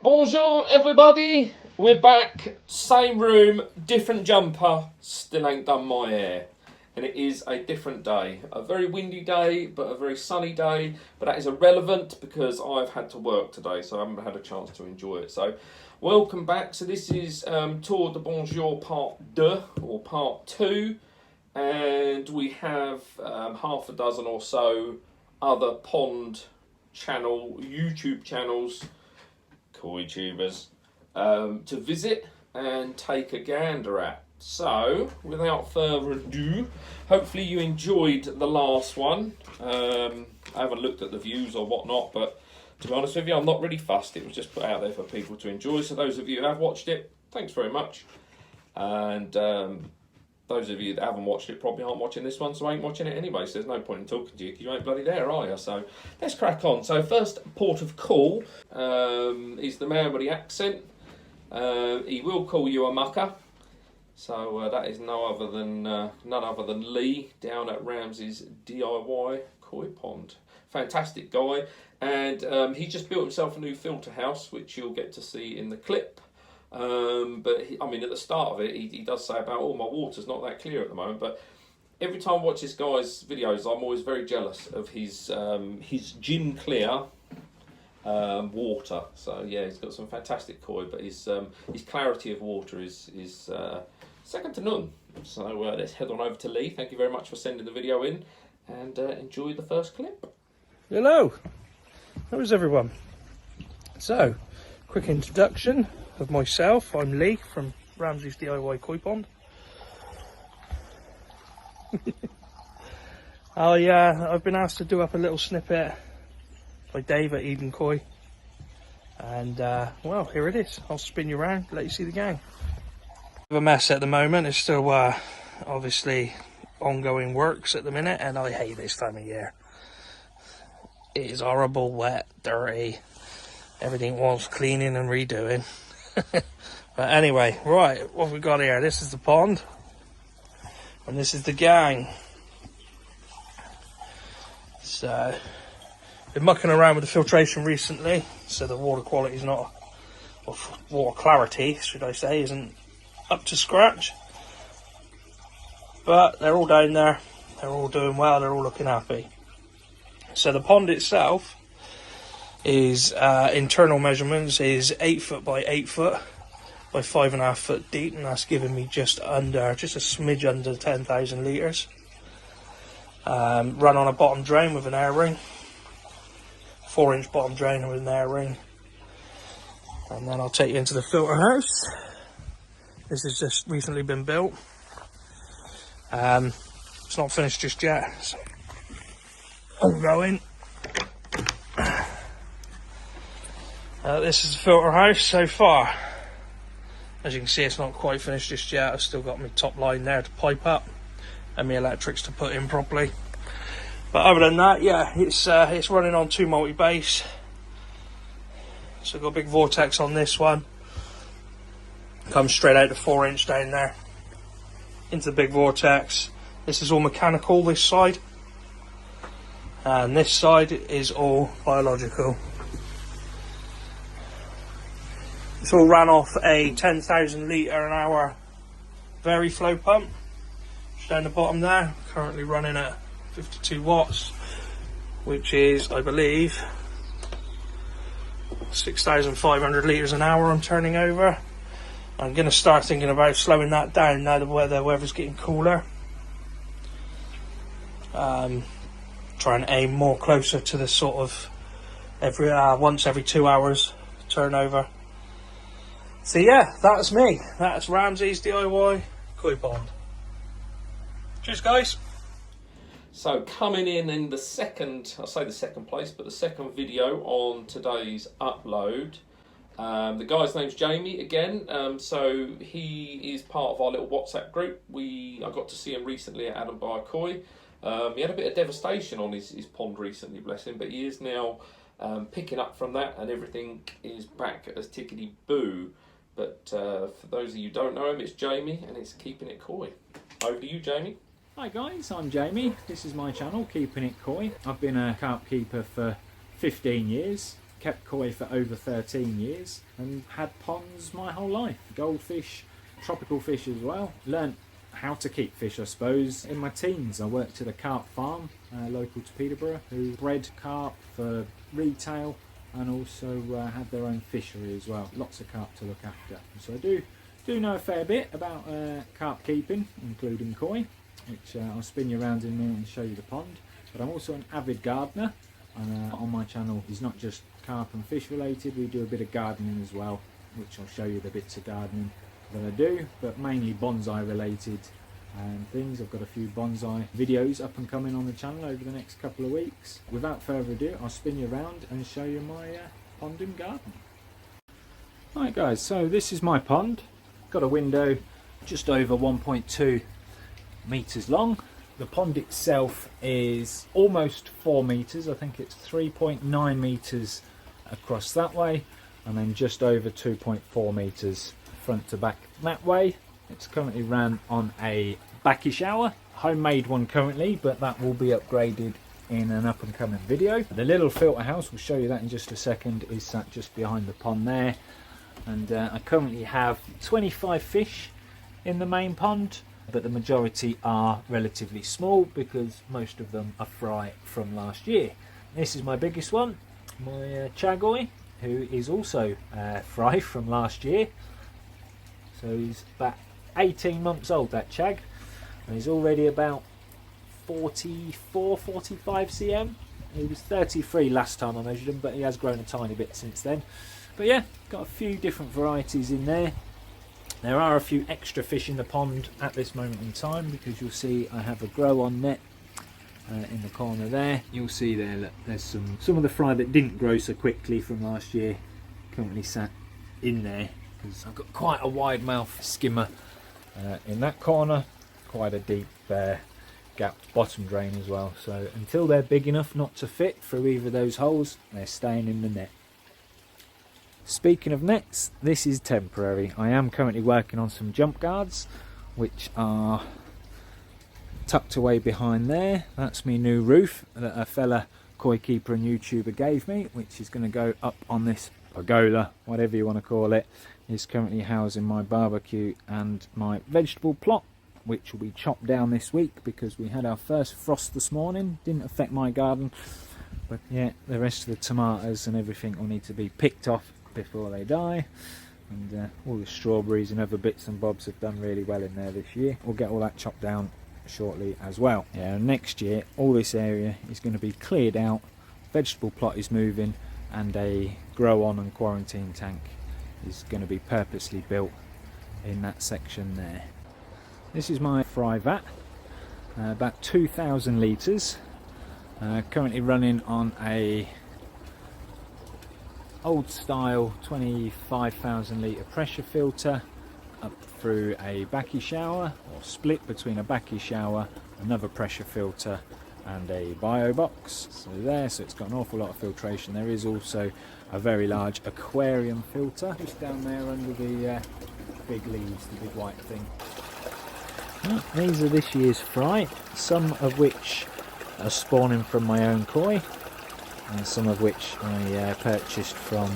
Bonjour everybody, we're back, same room, different jumper, still ain't done my hair. And it is a different day, a very windy day, but a very sunny day, but that is irrelevant because I've had to work today, so I haven't had a chance to enjoy it. So welcome back. So this is Tour de Bonjour part 2, or part 2, and we have half a dozen or so other pond YouTube channels, koi tubers, to visit and take a gander at. So, without further ado, hopefully you enjoyed the last one. I haven't looked at the views or whatnot, but to be honest with you, I'm not really fussed. It was just put out there for people to enjoy. So those of you who have watched it, thanks very much. And those of you that haven't watched it probably aren't watching this one, so I ain't watching it anyway, so there's no point in talking to you because you ain't bloody there, are you? So let's crack on. So first port of call is the man with the accent. He will call you a mucker. So that is none other than Lee down at Ramsey's DIY Koi Pond. Fantastic guy, and he just built himself a new filter house, which you'll get to see in the clip. But I mean, at the start of it, he does say about, my water's not that clear at the moment. But every time I watch this guy's videos, I'm always very jealous of his gin clear water. So yeah, he's got some fantastic koi, but his clarity of water is second to none. So let's head on over to Lee. Thank you very much for sending the video in, and enjoy the first clip. Hello, how is everyone? So, quick introduction of myself. I'm Lee from Ramsey's DIY Koi Pond. I've been asked to do up a little snippet by Dave at Eden Koi, and well, here it is. I'll spin you around, let you see the gang. A mess at the moment. It's still obviously ongoing works at the minute, and I hate this time of year. It is horrible, wet, dirty. Everything wants cleaning and redoing. But anyway, right, what have we got here? This is the pond, and this is the gang. So, been mucking around with the filtration recently, so the water quality is not, or water clarity, should I say, isn't up to scratch. But they're all down there, they're all doing well, they're all looking happy. So the pond itself is, internal measurements is 8 foot by 8 foot by 5.5 foot deep, and that's giving me just a smidge under 10,000 litres. Run on a bottom drain with an air ring, 4-inch bottom drain with an air ring. And then I'll take you into the filter house. This has just recently been built. It's not finished just yet, so ongoing. This is the filter house so far. As you can see, it's not quite finished just yet. I've still got my top line there to pipe up and my electrics to put in properly. But other than that, yeah, it's running on 2 multi-base. So I've got a big vortex on this one. Comes straight out the 4-inch down there into the big vortex. This is all mechanical, this side, and this side is all biological. It's all ran off a 10,000 litre an hour Vari-Flow pump. Just down the bottom there, currently running at 52 watts, which is, I believe, 6,500 litres an hour I'm turning over. I'm going to start thinking about slowing that down now the weather's getting cooler. Try and aim more closer to the sort of once every 2 hours turnover. So yeah, that's me. That's Ramsey's DIY Koi Pond. Cheers, guys. So coming in the second, I'll say the second place, but the second video on today's upload The guy's name's Jamie again, so he is part of our little WhatsApp group. I got to see him recently at Adam Bar Koi. He had a bit of devastation on his pond recently, bless him, but he is now picking up from that, and everything is back as tickety boo. But for those of you who don't know him, it's Jamie, and it's Keeping It Koi. Over to you, Jamie. Hi guys, I'm Jamie. This is my channel, Keeping It Koi. I've been a carp keeper for 15 years, kept koi for over 13 years, and had ponds my whole life. Goldfish, tropical fish as well. Learnt how to keep fish, I suppose, in my teens. I worked at a carp farm local to Peterborough, who bred carp for retail and also had their own fishery as well. Lots of carp to look after. So I do know a fair bit about carp keeping, including koi, which I'll spin you around in a minute and show you the pond. But I'm also an avid gardener, and on my channel is not just carp and fish related, we do a bit of gardening as well, which I'll show you the bits of gardening that I do, but mainly bonsai related and things. I've got a few bonsai videos up and coming on the channel over the next couple of weeks. Without further ado, I'll spin you around and show you my pond and garden. Right guys, so this is my pond. Got a window just over 1.2 meters long. The pond itself is almost 4 meters. I think it's 3.9 meters across that way, and then just over 2.4 meters front to back that way. It's currently ran on a backy shower, homemade one currently, but that will be upgraded in an up and coming video. The little filter house, we'll show you that in just a second, is sat just behind the pond there. And I currently have 25 fish in the main pond, but the majority are relatively small because most of them are fry from last year. This is my biggest one, my Chagoi, who is also fry from last year. So he's about 18 months old, that Chag, and he's already about 44, 45 cm. He was 33 last time I measured him, but he has grown a tiny bit since then. But yeah, got a few different varieties in there. There are a few extra fish in the pond at this moment in time, because you'll see I have a grow on net in the corner there. You'll see there, look, there's some of the fry that didn't grow so quickly from last year currently sat in there, because I've got quite a wide mouth skimmer in that corner, quite a deep gap bottom drain as well. So until they're big enough not to fit through either of those holes, they're staying in the net. Speaking of nets, this is temporary. I am currently working on some jump guards, which are tucked away behind there. That's my new roof that a fella koi keeper and YouTuber gave me, which is going to go up on this pergola, whatever you want to call it. Is currently housing my barbecue and my vegetable plot, which will be chopped down this week because we had our first frost this morning. Didn't affect my garden, but yeah, the rest of the tomatoes and everything will need to be picked off before they die, and all the strawberries and other bits and bobs have done really well in there this year. We'll get all that chopped down shortly as well. Yeah, next year all this area is going to be cleared out, vegetable plot is moving, and a grow on and quarantine tank is going to be purposely built in that section there. This is my fry vat, about 2,000 litres, currently running on a old style 25,000 litre pressure filter up through a backy shower, or split between a backy shower, another pressure filter and a bio box. So it's got an awful lot of filtration. There is also a very large aquarium filter just down there under the big leaves, the big white thing. Well, these are this year's fry, some of which are spawning from my own koi, and some of which I purchased from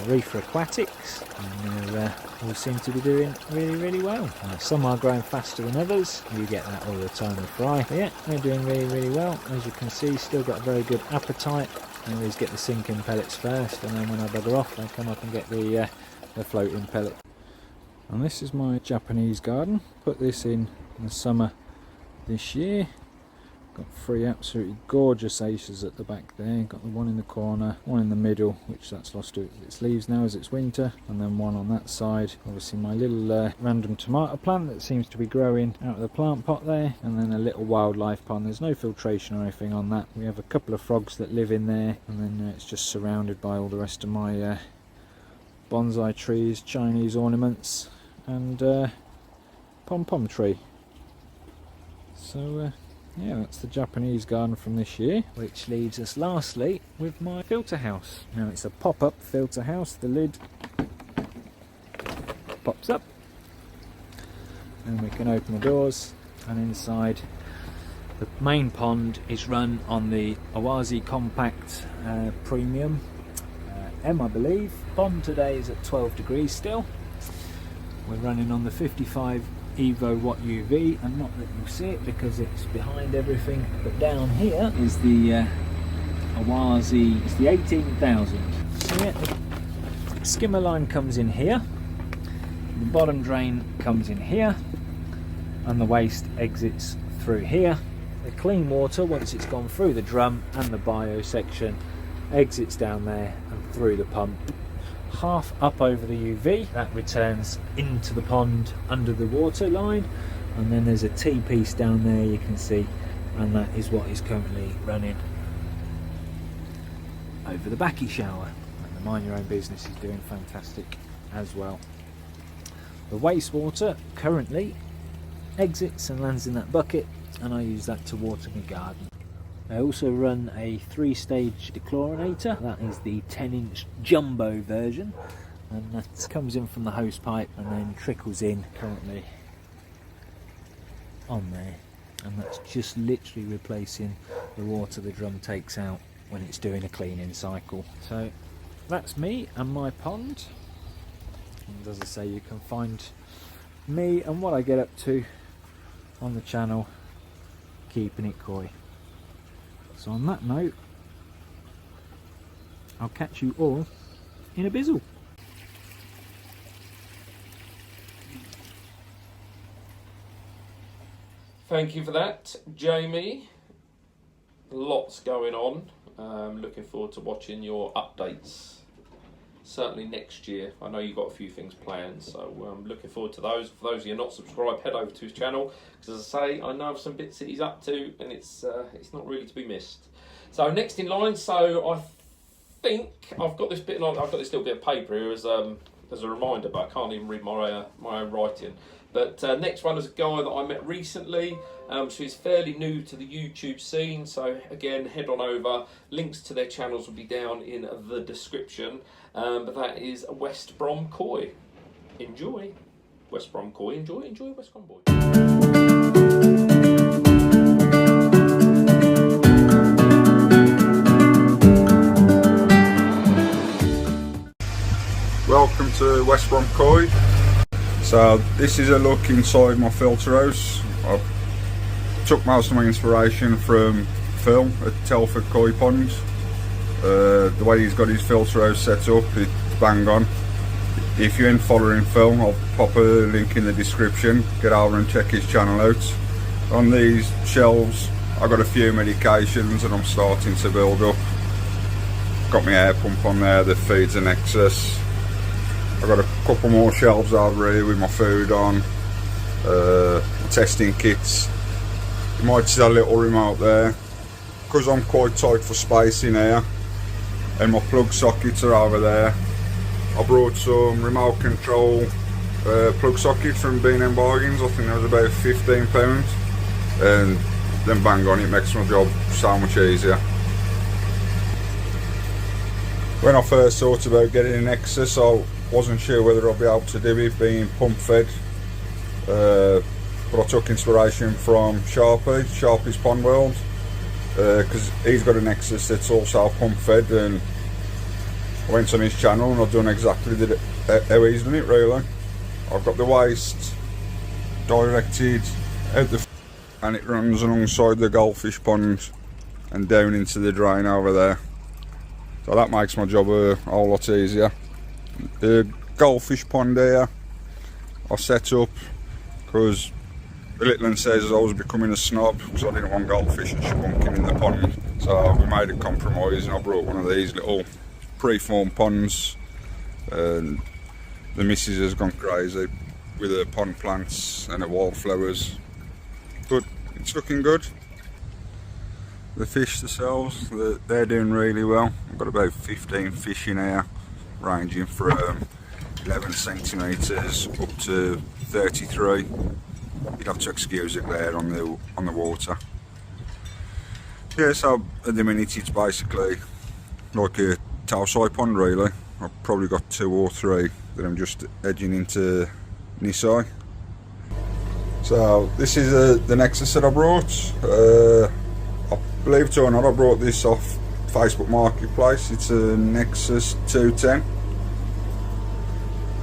Reefer Aquatics, and they all seem to be doing really well. Some are growing faster than others, you get that all the time with fry, but yeah, they're doing really well. As you can see, still got a very good appetite. I always get the sinking pellets first, and then when I bugger off they come up and get the floating pellet. And this is my Japanese garden, put this in the summer this year. Got 3 absolutely gorgeous aces at the back there. Got the one in the corner, one in the middle, which that's lost its leaves now as it's winter, and then one on that side. Obviously my little random tomato plant that seems to be growing out of the plant pot there, and then a little wildlife pond. There's no filtration or anything on that. We have a couple of frogs that live in there, and then it's just surrounded by all the rest of my bonsai trees, Chinese ornaments, and pom-pom tree. So yeah, that's the Japanese garden from this year, which leaves us lastly with my filter house. Now it's a pop-up filter house. The lid pops up and we can open the doors, and inside the main pond is run on the Awazi Compact Premium M, I believe. Pond today is at 12 degrees still. We're running on the 55 Evo Watt UV, and not that you'll see it because it's behind everything, but down here is the Awazi, it's the 18,000. So yeah, the skimmer line comes in here, the bottom drain comes in here, and the waste exits through here. The clean water, once it's gone through the drum and the bio section, exits down there and through the pump, half up over the UV. That returns into the pond under the water line, and then there's a T-piece down there you can see, and that is what is currently running over the backy shower. And the Mind Your Own Business is doing fantastic as well. The wastewater currently exits and lands in that bucket, and I use that to water my garden. I also run a 3-stage dechlorinator. That is the 10-inch jumbo version, and that comes in from the hose pipe and then trickles in currently on there, and that's just literally replacing the water the drum takes out when it's doing a cleaning cycle. So that's me and my pond, and as I say, you can find me and what I get up to on the channel, Keeping It Koi. So on that note, I'll catch you all in a bizzle. Thank you for that, Jamie. Lots going on. Looking forward to watching your updates. Certainly next year. I know you've got a few things planned, so I'm looking forward to those. For those of you not subscribed, head over to his channel, because as I say, I know of some bits that he's up to, and it's not really to be missed. So next in line, so I think I've got this bit. I've got this little bit of paper here as a reminder, but I can't even read my own writing. But next one is a guy that I met recently. So he's fairly new to the YouTube scene. So again, head on over. Links to their channels will be down in the description. But that is West Brom Koi. Enjoy West Brom Koi. Enjoy West Brom Boy. Welcome to West Brom Koi. So this is a look inside my filter house. I took most of my inspiration from Phil at Telford Koi Pond. The way he's got his filter house set up, it's bang on. If you ain't following Phil, I'll pop a link in the description. Get over and check his channel out. On these shelves, I've got a few medications and I'm starting to build up. Got my air pump on there that feeds an excess. I've got a couple more shelves over here with my food on, testing kits. You might see a little remote there, because I'm quite tight for space in here, and my plug sockets are over there. I brought some remote control plug sockets from B&M Bargains. I think that was about £15, and then bang on, it makes my job so much easier. When I first thought about getting an Nexus, I wasn't sure whether I'd be able to do it being pump fed, but I took inspiration from Sharpie's Pond World, because he's got a Nexus that's also pump fed, and I went on his channel and I've done exactly how he's done it really. I've got the waste directed out the and it runs alongside the goldfish pond and down into the drain over there. So that makes my job a whole lot easier. The goldfish pond here I set up because the little one says I was becoming a snob because I didn't want goldfish and spunk in the pond. So we made a compromise and I brought one of these little pre-formed ponds, and the missus has gone crazy with her pond plants and her wildflowers. But it's looking good. The fish themselves, they're doing really well. I've got about 15 fish in here, ranging from 11 centimetres up to 33. You'd have to excuse the glare on the water. Yeah, so at the minute it's basically like a towside pond really. I've probably got 2 or 3 that I'm just edging into Nisai. So this is the Nexus that I brought. I believe it or not, I brought this off Facebook Marketplace. It's a Nexus 210.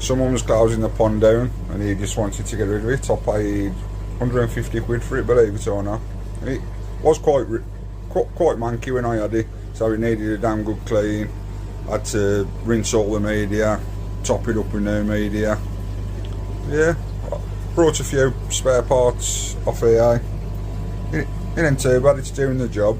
Someone was closing the pond down and he just wanted to get rid of it. I paid 150 quid for it, believe it or not. It was quite manky when I had it, so it needed a damn good clean. I had to rinse all the media, top it up with new media. Yeah, I brought a few spare parts off EA. It ain't too bad, it's doing the job.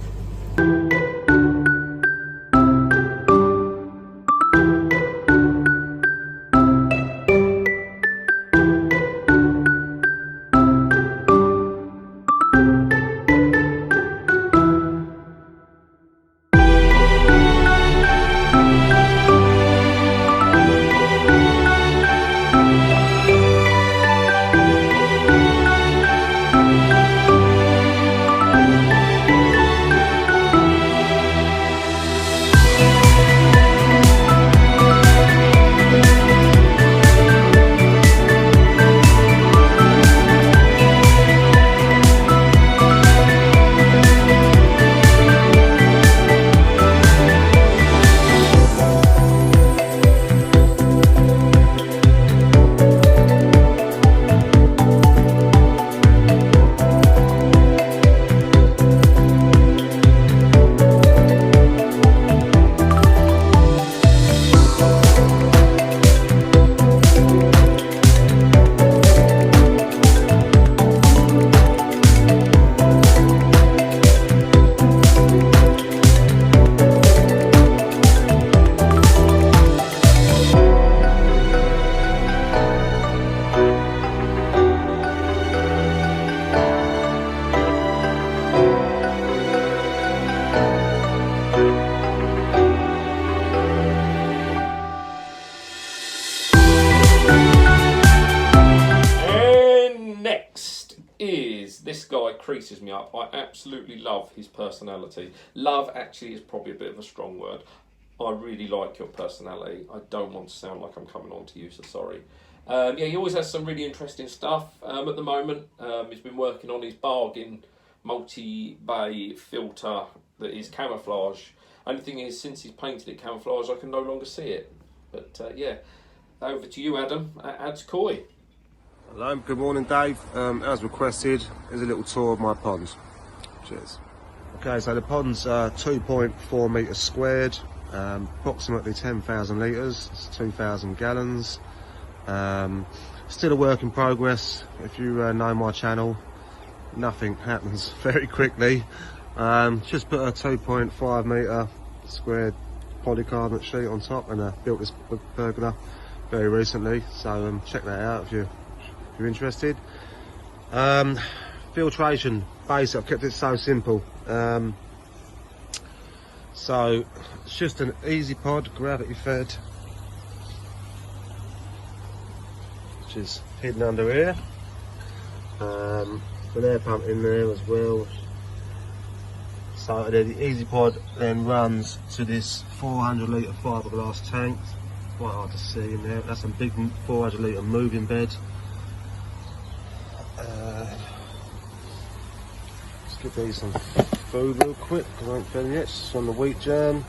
This guy creases me up. I absolutely love his personality. Love actually is probably a bit of a strong word. I really like your personality. I don't want to sound like I'm coming on to you, so sorry. Yeah, he always has some really interesting stuff. At the moment, he's been working on his bargain multi-bay filter that is camouflage. Only thing is, since he's painted it camouflage, I can no longer see it. But yeah, over to you, Adam, at Koi. Hello, good morning Dave. As requested, here's a little tour of my ponds. Cheers. Okay, so the pond's 2.4 metres squared, approximately 10,000 litres, it's 2,000 gallons. Still a work in progress. If you know my channel, nothing happens very quickly. Just put a 2.5 metre squared polycarbonate sheet on top, and built this pergola very recently, so check that out if you're interested. Filtration, basic, I've kept it so simple. So it's just an easy pod, gravity fed, which is hidden under here. An air pump in there as well. So the easy pod then runs to this 400 litre fiberglass tank. Quite hard to see in there. That's a big 400 litre moving bed. Let's give these some food real quick because I ain't fed them yet. It's on the wheat germ.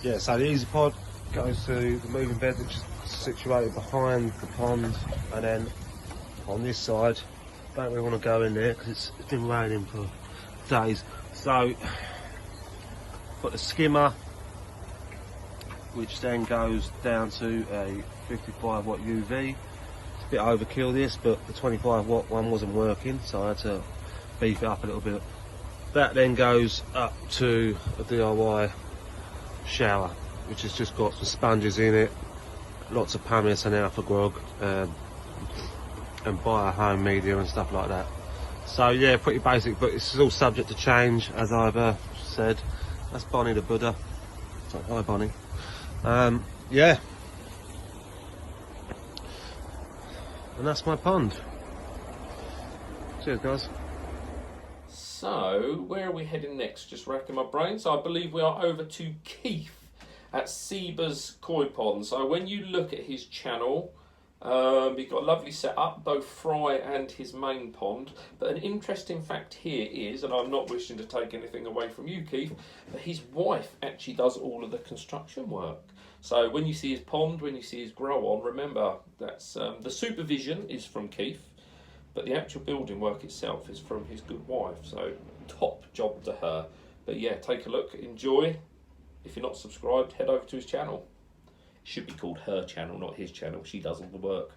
Yeah, so the easy pod goes to the moving bed, which is situated behind the pond, and then on this side, don't really want to go in there because it's been raining for days. So got the skimmer, which then goes down to a 55 watt UV. It's a bit overkill this, but the 25 watt one wasn't working, so I had to beef it up a little bit. That then goes up to a DIY shower, which has just got some sponges in it, lots of pumice and alpha grog, and bio home media and stuff like that. So yeah, pretty basic, but this is all subject to change, as I've said. That's Bonnie the Buddha. So, hi Bonnie. Yeah. And that's my pond. Cheers guys. So, where are we heading next? Just racking my brains. I believe we are over to Keith at Seba's Koi Pond. So when you look at his channel, he's got a lovely setup, both fry and his main pond. But an interesting fact here is, and I'm not wishing to take anything away from you, Keith, but his wife actually does all of the construction work. So when you see his pond, when you see his grow on, remember that's the supervision is from Keith, but the actual building work itself is from his good wife. So top job to her. But yeah, take a look, enjoy. If you're not subscribed, head over to his channel. It should be called her channel, not his channel. She does all the work.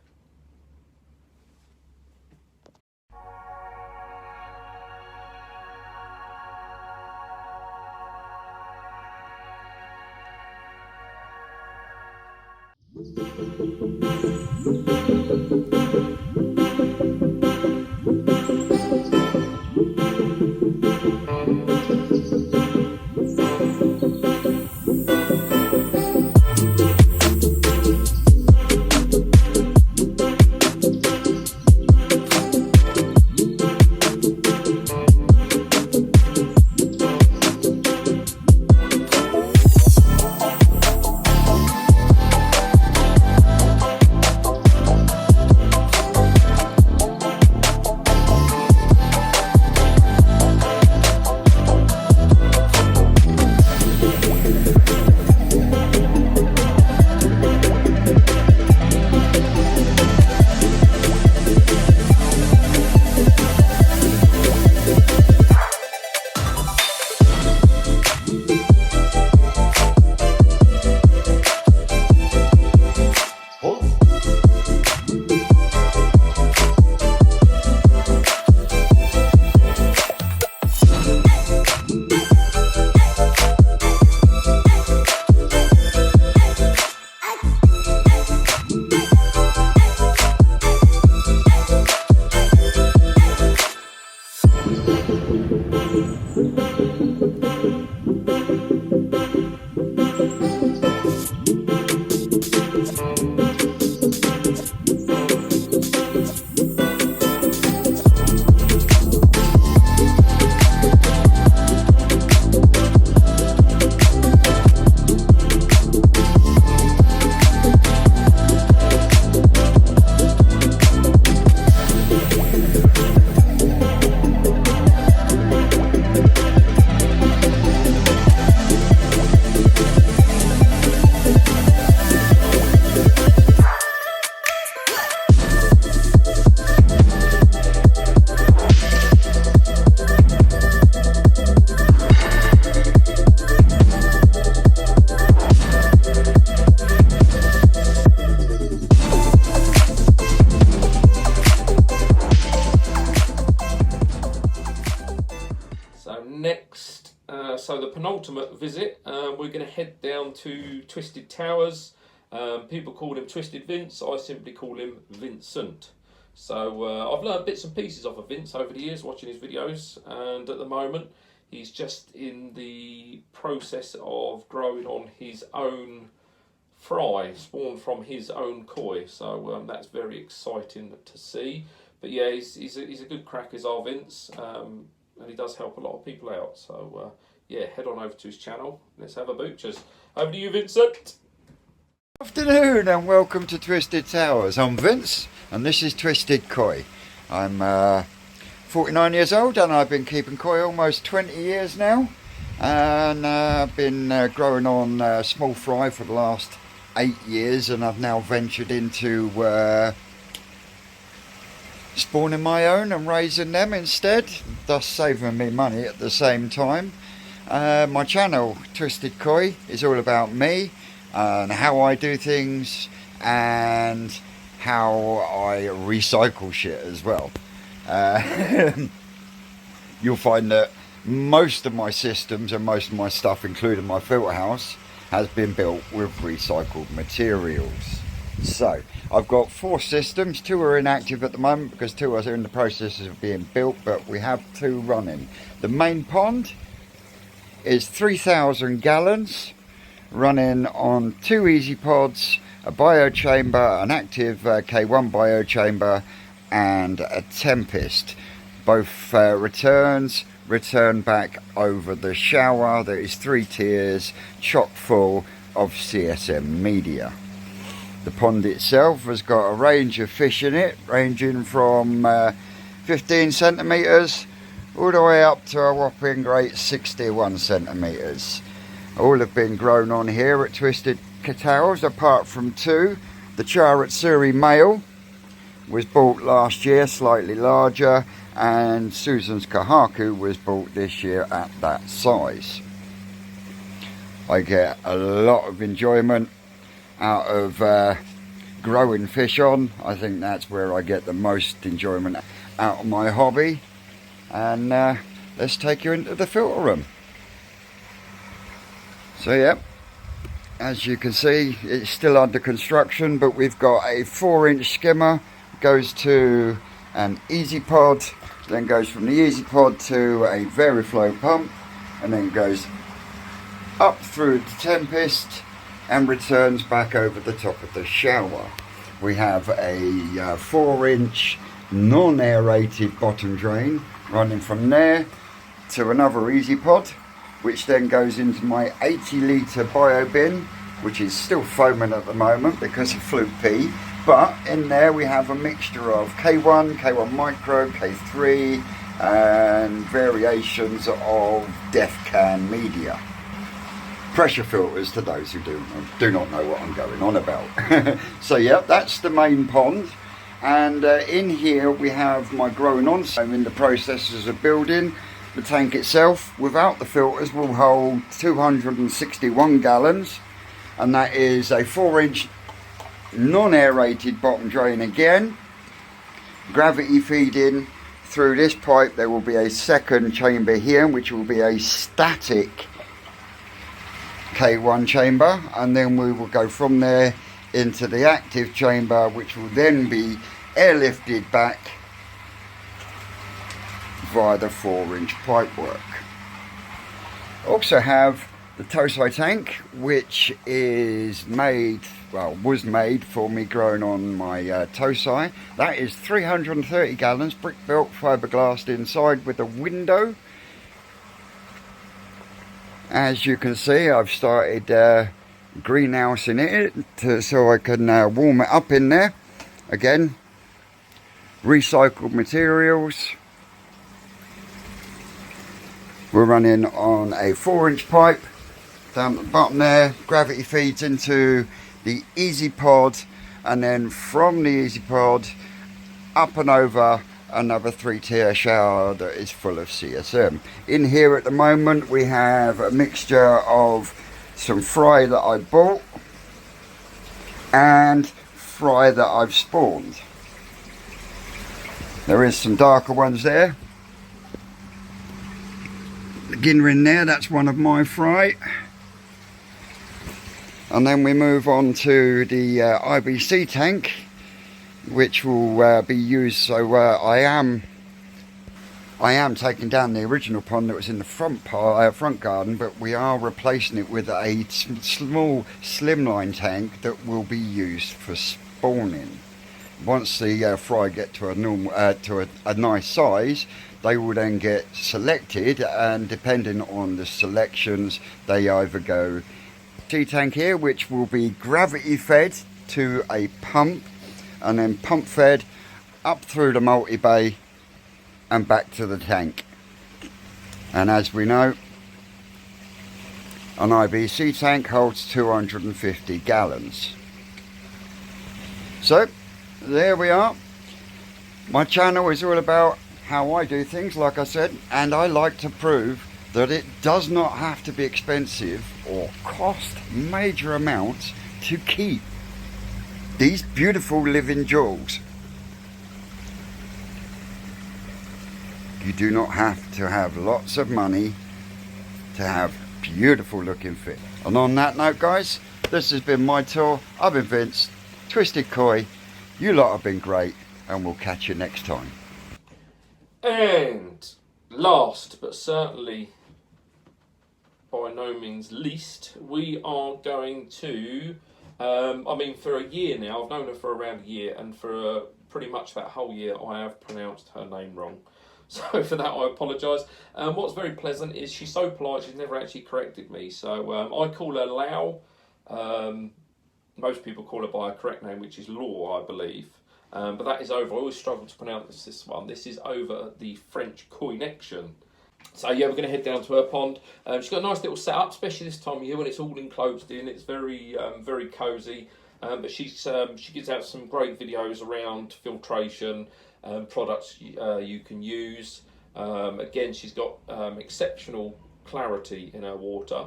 So the penultimate visit, we're going to head down to Twisted Towers. People call him Twisted Vince, I simply call him Vincent. So I've learned bits and pieces off of Vince over the years watching his videos, and at the moment he's just in the process of growing on his own fry, spawned from his own koi, so that's very exciting to see. But yeah, he's a good crack, is our Vince, and he does help a lot of people out, so yeah, head on over to his channel. Let's have a boochers. Over to you, Vincent. Afternoon and welcome to Twisted Towers. I'm Vince and this is Twisted Koi. I'm 49 years old and I've been keeping koi almost 20 years now, and I've been growing on small fry for the last 8 years, and I've now ventured into spawning my own and raising them instead, thus saving me money at the same time. My channel Twisted Koi is all about me and how I do things and how I recycle shit as well. You'll find that most of my systems and most of my stuff, including my filter house, has been built with recycled materials. So I've got 4 systems. 2 are inactive at the moment because 2 are in the process of being built, but we have 2 running. The main pond is 3,000 gallons, running on 2 easy pods, a biochamber, an active K1 biochamber, and a Tempest. Both return back over the shower. There is 3 tiers, chock full of CSM media. The pond itself has got a range of fish in it, ranging from 15 centimetres all the way up to a whopping great 61 centimetres. All have been grown on here at Twisted Towers, apart from 2. The Charatsuri male was bought last year, slightly larger, and Susan's Kahaku was bought this year at that size. I get a lot of enjoyment out of growing fish on. I think that's where I get the most enjoyment out of my hobby. And let's take you into the filter room. So yeah, as you can see, it's still under construction, but we've got a 4-inch skimmer, goes to an easy pod, then goes from the easy pod to a Veriflow pump, and then goes up through the Tempest and returns back over the top of the shower. We have a 4-inch non-aerated bottom drain running from there to another easy pod, which then goes into my 80-litre bio bin, which is still foaming at the moment because of fluke P. But in there we have a mixture of K1, K1 Micro, K3, and variations of Def Can media. Pressure filters to those who do not know what I'm going on about. So yeah, that's the main pond. And in here we have my growing on. I'm in the processes of building. The tank itself, without the filters, will hold 261 gallons. And that is a 4-inch non-aerated bottom drain again. Gravity feeding through this pipe. There will be a second chamber here, which will be a static K1 chamber. And then we will go from there into the active chamber, which will then be airlifted back via the 4-inch pipework. Also have the Tosai tank, which is was made for me growing on my Tosai. That is 330 gallons, brick built, fiberglassed inside with a window. As you can see, I've started greenhousing it so I can warm it up in there. Again, recycled materials. We're running on a 4-inch pipe down at the bottom there. Gravity feeds into the easy pod, and then from the easy pod up and over another 3-tier shower that is full of CSM. In here at the moment we have a mixture of some fry that I bought and fry that I've spawned. There is some darker ones there. The Ginner in there, that's one of my fry. And then we move on to the IBC tank, which will be used. So I am taking down the original pond that was in the front garden, but we are replacing it with a small slimline tank that will be used for spawning. Once the fry get to a normal a nice size, they will then get selected, and depending on the selections, they either go T-tank here, which will be gravity fed to a pump, and then pump fed up through the multi-bay and back to the tank. And as we know, an IBC tank holds 250 gallons. So there we are. My channel is all about how I do things, like I said, and I like to prove that it does not have to be expensive or cost major amounts to keep these beautiful living jewels. You do not have to have lots of money to have beautiful looking fish. And on that note, guys, this has been my tour. I've been Vince. Twisted Koi, you lot have been great, and we'll catch you next time. And last but certainly by no means least, we are going to, for a year now, I've known her for around a year, and for pretty much that whole year I have pronounced her name wrong. So for that I apologise. What's very pleasant is she's so polite, she's never actually corrected me. So I call her Lau. Most people call her by her correct name, which is Law, I believe. But that is over. I always struggle to pronounce this one. This is over the French connection. So yeah, we're going to head down to her pond. She's got a nice little setup, especially this time of year when it's all enclosed in. It's very very cosy. But she gives out some great videos around filtration, products you can use. Again, she's got exceptional clarity in her water.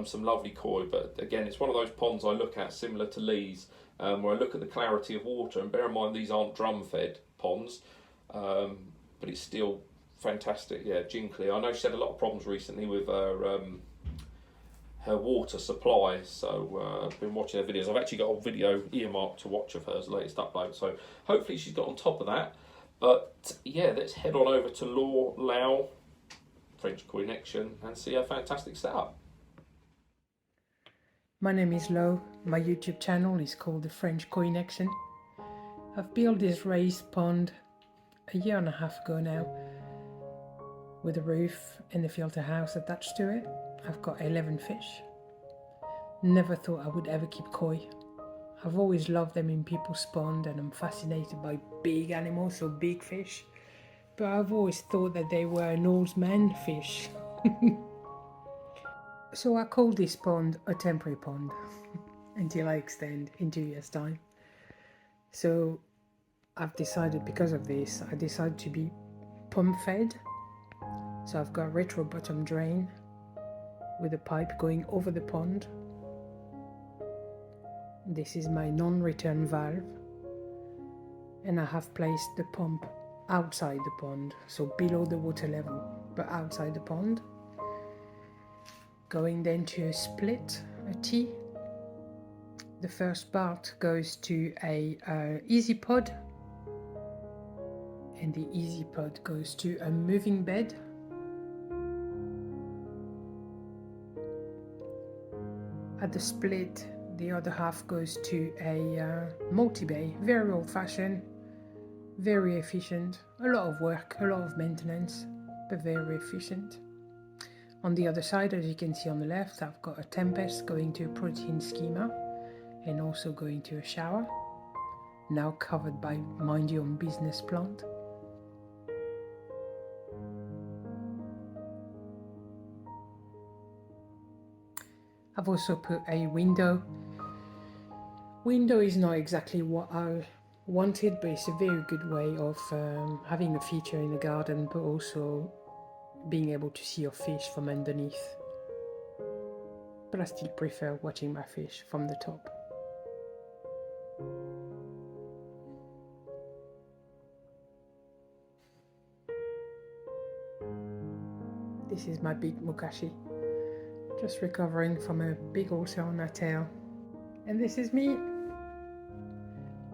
Some lovely koi, but again, it's one of those ponds I look at similar to Lee's, where I look at the clarity of water, and bear in mind these aren't drum-fed ponds, but it's still fantastic. Yeah, gin clear. I know she had a lot of problems recently with her water supply, so I've been watching her videos. I've actually got a video earmarked to watch of hers latest upload, so hopefully she's got on top of that. But yeah, let's head on over to Lau, French connection, and see her fantastic setup. My name is Lo. My YouTube channel is called The French Connection. I've built this raised pond a year and a half ago now, with a roof and a filter house attached to it. I've got 11 fish. Never thought I would ever keep koi. I've always loved them in people's pond, and I'm fascinated by big animals, so big fish. But I've always thought that they were an old man fish. So I call this pond a temporary pond until I extend in 2 years' time. So I've decided, because of this, I decided to be pump fed. So I've got a retro bottom drain with a pipe going over the pond. This is my non-return valve, and I have placed the pump outside the pond, so below the water level, but outside the pond. Going then to a split, a T. The first part goes to a easy pod, and the easy pod goes to a moving bed. At the split, the other half goes to a multi-bay, very old-fashioned, very efficient, a lot of work, a lot of maintenance, but very efficient. On the other side, as you can see on the left, I've got a Tempest going to a protein schema and also going to a shower, now covered by Mind Your Own Business plant. I've also put a window. Window is not exactly what I wanted, but it's a very good way of having a feature in the garden, but also being able to see your fish from underneath. But I still prefer watching my fish from the top. This is my big mukashi, just recovering from a big ulcer on her tail. And this is me.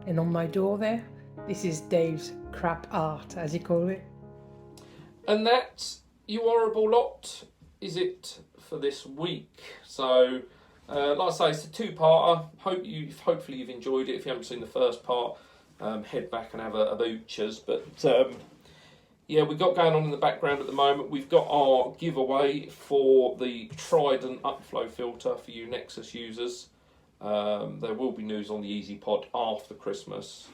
And on my door there, this is Dave's crap art, as he called it. And that's you horrible lot, is it for this week? So like I say, it's a two-parter. Hopefully you've enjoyed it. If you haven't seen the first part, head back and have a butchers. But yeah, we've got going on in the background at the moment. We've got our giveaway for the Trident upflow filter for you Nexus users. There will be news on the Easy Pod after Christmas.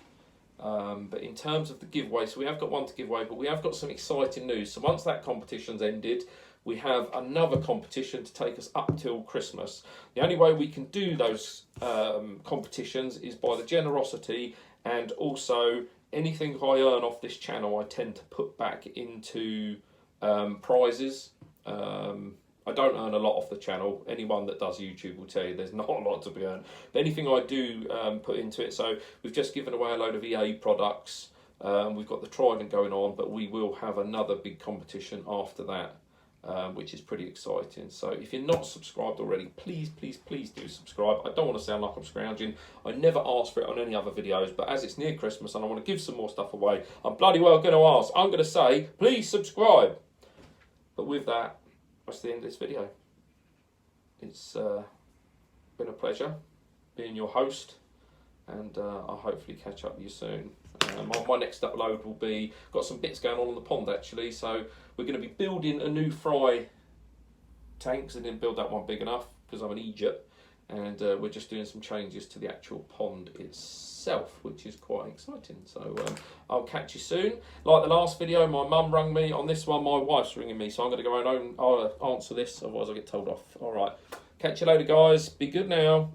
But in terms of the giveaway, so we have got one to give away, but we have got some exciting news. So once that competition's ended, we have another competition to take us up till Christmas. The only way we can do those competitions is by the generosity, and also anything I earn off this channel I tend to put back into prizes. I don't earn a lot off the channel. Anyone that does YouTube will tell you there's not a lot to be earned. But anything I do put into it. So we've just given away a load of EA products. We've got the Trident going on, but we will have another big competition after that. which is pretty exciting. So if you're not subscribed already, please do subscribe. I don't want to sound like I'm scrounging. I never ask for it on any other videos, but as it's near Christmas and I want to give some more stuff away, I'm bloody well going to ask. I'm going to say, please subscribe. But with that, that's the end of this video. It's been a pleasure being your host, and I'll hopefully catch up with you soon. My next upload will be, got some bits going on the pond actually, so we're going to be building a new fry tank, because I didn't build that one big enough because I'm an idiot, and we're just doing some changes to the actual pond itself, which is quite exciting. So I'll catch you soon. Like the last video, my mum rang me. On this one, my wife's ringing me, so I'm going to go home and I'll answer this, otherwise I'll get told off. Alright, catch you later guys, be good now.